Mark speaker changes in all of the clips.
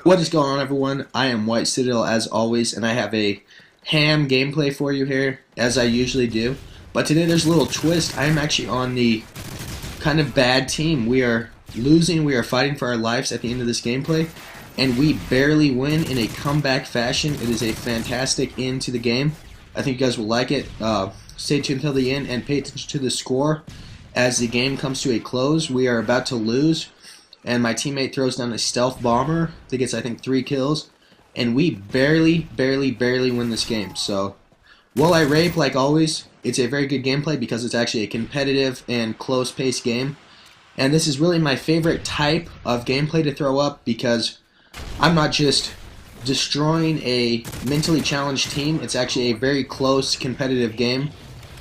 Speaker 1: What is going on, everyone? I am White Citadel as always, and I have a ham gameplay for you here, as I usually do. But today there's a little twist. I am actually on the kind of bad team. We are losing, we are fighting for our lives at the end of this gameplay, and we barely win in a comeback fashion. It is a fantastic end to the game. I think you guys will like it. Stay tuned until the end and pay attention to the score as the game comes to a close. We are about to lose, and my teammate throws down a stealth bomber that gets, I think, 3 kills, and we barely win this game. So, while I rape like always, it's a very good gameplay because it's actually a competitive and close-paced game, and this is really my favorite type of gameplay to throw up because I'm not just destroying a mentally challenged team. It's actually a very close competitive game,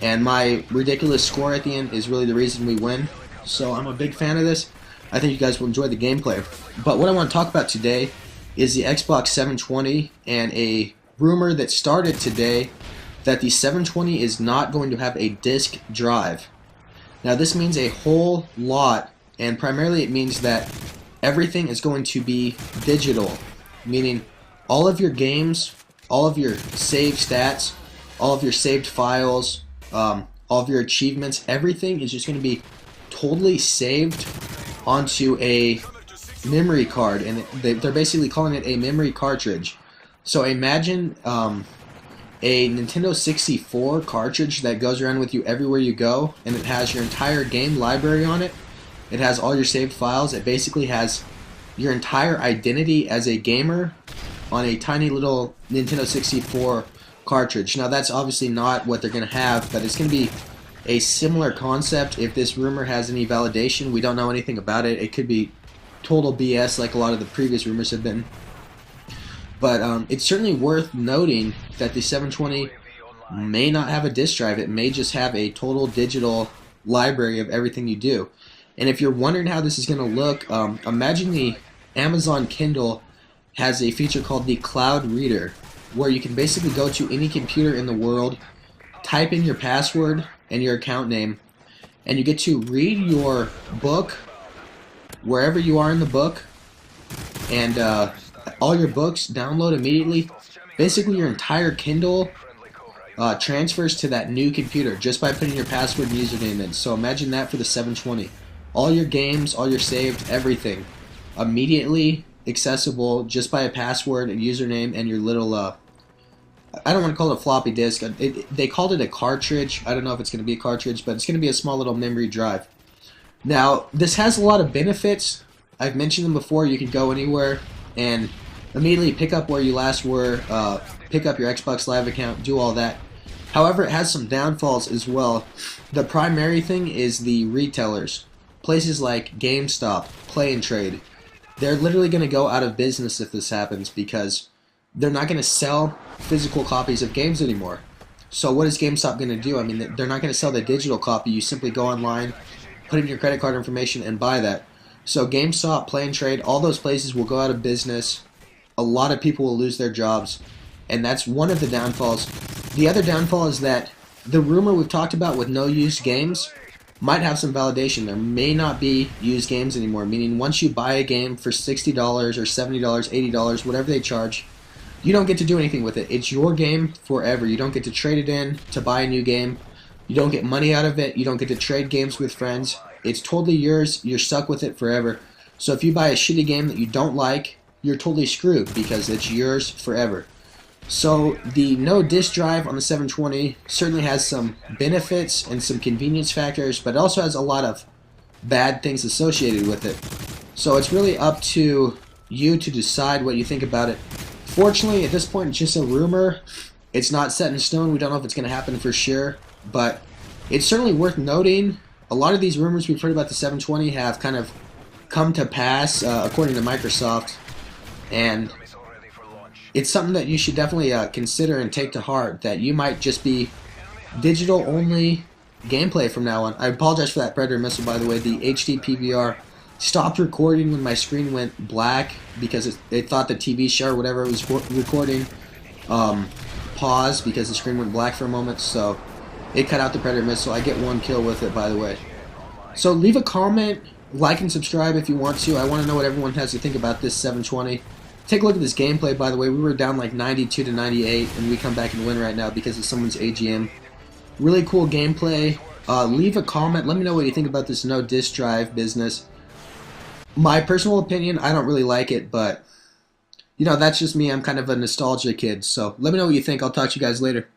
Speaker 1: and my ridiculous score at the end is really the reason we win. So I'm a big fan of this. I think you guys will enjoy the gameplay. But what I want to talk about today is the Xbox 720 and a rumor that started today that the 720 is not going to have a disk drive. Now this means a whole lot, and primarily it means that everything is going to be digital, meaning all of your games, all of your saved stats, all of your saved files, all of your achievements, everything is just going to be totally saved onto a memory card, and they're basically calling it a memory cartridge. So imagine a Nintendo 64 cartridge that goes around with you everywhere you go, and it has your entire game library on it. It has all your saved files. It basically has your entire identity as a gamer on a tiny little Nintendo 64 cartridge. Now that's obviously not what they're going to have, but it's going to be a similar concept. If this rumor has any validation, we don't know anything about it. It could be total BS like a lot of the previous rumors have been. But it's certainly worth noting that the 720 may not have a disk drive. It may just have a total digital library of everything you do. And if you're wondering how this is going to look, imagine the Amazon Kindle has a feature called the Cloud Reader, where you can basically go to any computer in the world, type in your password and your account name, and you get to read your book wherever you are in the book, and all your books download immediately. Basically your entire Kindle transfers to that new computer just by putting your password and username in. So imagine that for the 720. All your games, all your saved, everything immediately accessible just by a password and username and your little I don't want to call it a floppy disk. They called it a cartridge. I don't know if it's going to be a cartridge, but it's going to be a small little memory drive. Now, this has a lot of benefits. I've mentioned them before. You can go anywhere and immediately pick up where you last were, pick up your Xbox Live account, do all that. However, it has some downfalls as well. The primary thing is the retailers. Places like GameStop, Play and Trade. They're literally going to go out of business if this happens because they're not going to sell physical copies of games anymore. So what is GameStop going to do? I mean, they're not going to sell the digital copy. You simply go online, put in your credit card information, and buy that. So GameStop, Play and Trade, all those places will go out of business. A lot of people will lose their jobs, and that's one of the downfalls. The other downfall is that the rumor we've talked about with no used games might have some validation. There may not be used games anymore, meaning once you buy a game for $60 or $70, $80, whatever they charge, you don't get to do anything with it. It's your game forever. You don't get to trade it in to buy a new game. You don't get money out of it. You don't get to trade games with friends. It's totally yours. You're stuck with it forever. So if you buy a shitty game that you don't like, you're totally screwed because it's yours forever. So the no disk drive on the 720 certainly has some benefits and some convenience factors, but it also has a lot of bad things associated with it. So it's really up to you to decide what you think about it. Fortunately, at this point, it's just a rumor. It's not set in stone. We don't know if it's going to happen for sure, but it's certainly worth noting. A lot of these rumors we've heard about the 720 have kind of come to pass, according to Microsoft, and it's something that you should definitely consider and take to heart, that you might just be digital-only gameplay from now on. I apologize for that Predator missile, by the way. The HD PVR stopped recording when my screen went black because it thought the TV show or whatever it was recording paused because the screen went black for a moment, so it cut out the Predator missile. I get 1 kill with it, by the way. So leave a comment, like and subscribe if you want to. I want to know what everyone has to think about this 720. Take a look at this gameplay, by the way. We were down like 92 to 98, and we come back and win right now because of someone's AGM. Really cool gameplay. Leave a comment. Let me know what you think about this no disk drive business. My personal opinion, I don't really like it, but, you know, that's just me. I'm kind of a nostalgia kid. So let me know what you think. I'll talk to you guys later.